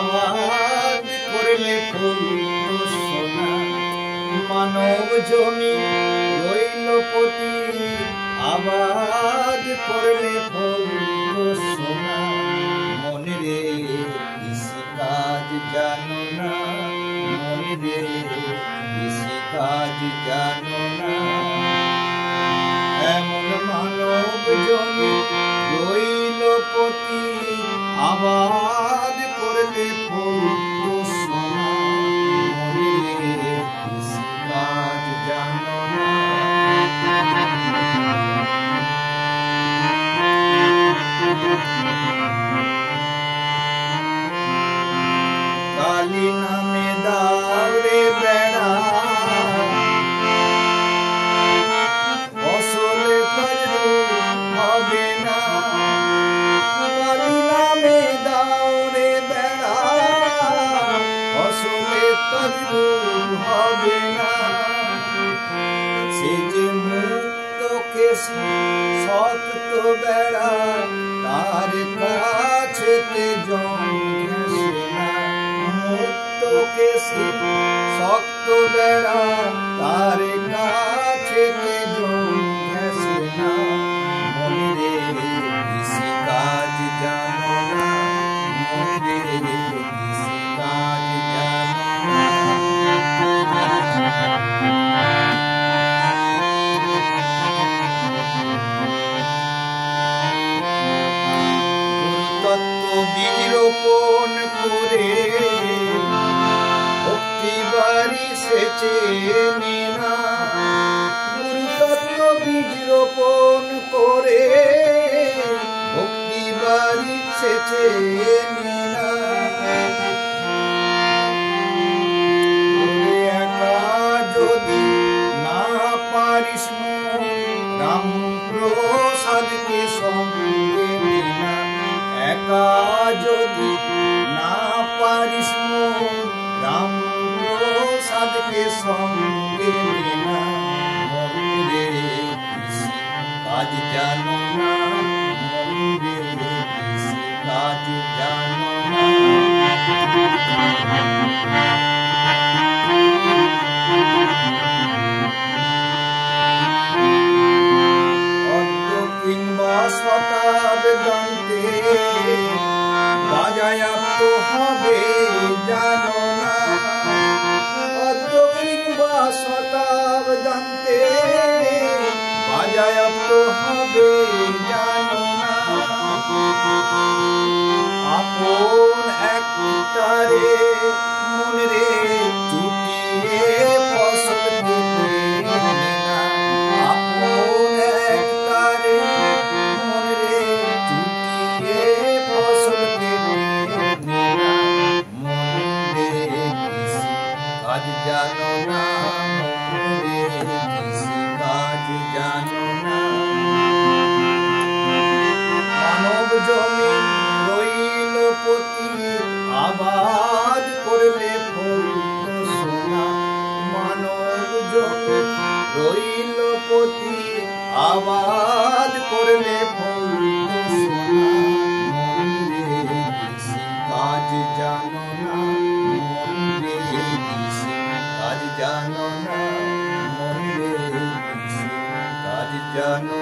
আবাদ করলে ফুল সোনা মানব জমি রইল পতি আবাদ করলে ফুল সোনা মনে রে কৃষি কাজ জানো না মনে রে কৃষি কাজ জানো না এমন মানব জমি রইল পতি আবাদ করলে ফুল সোনা মনে রে কৃষি কাজ জানো না কালী নামে দাউরে বেড়া ফসলে হবে না কালী নামে দাউরে বেড়া ফসলে হবে না সে যে মুক্ত কেশি শক্ত বেড়া তার কাছেতে জমে না মুক্ত কেশি শক্ত বেড়া তার কাছেতে জমে না মনে রে কৃষি কাজ জানো না মনে রে কৃষি কাজ জানো না বীজ রোপণ করে ভক্তি বাড়ি সেচে নিনা গুরুতত্ত্ব বীজ রোপণ করে ভক্তি বাড়ি সেচে নিনা একা যদি না পারিস রাম প্রসাদকে সঙ্গে নিনা একা যদি না পারিস রাম প্রসাদকে সঙ্গে না মনে রে কৃষি কাজ জানো না মনে রে কৃষি কাজ জানো না অর্ধ কিংবা শতাব্দে বাজায়াপ্ত হবে জানো না অর্ধ কিংবা শতাব্দে বাজায়াপ্ত হবে জানো না আপন একটারে মনে রে চুটিয়ে ফসল দিতে না আপন একটারে মনে রে চুটিয়ে ফসল দিতে না মনে রে কৃষি কাজ জানো না মনে রে কৃষি কাজ জানো না মানব জমি রইল পতি আবাদ করলে ফুল সোনা মানব জমি রইল পতি আবাদ করলে ফুল সোনা মনে রে কৃষি কাজ জানো না মনে রে কৃষি কাজ জানো না মনে রে কৃষি কাজ জানো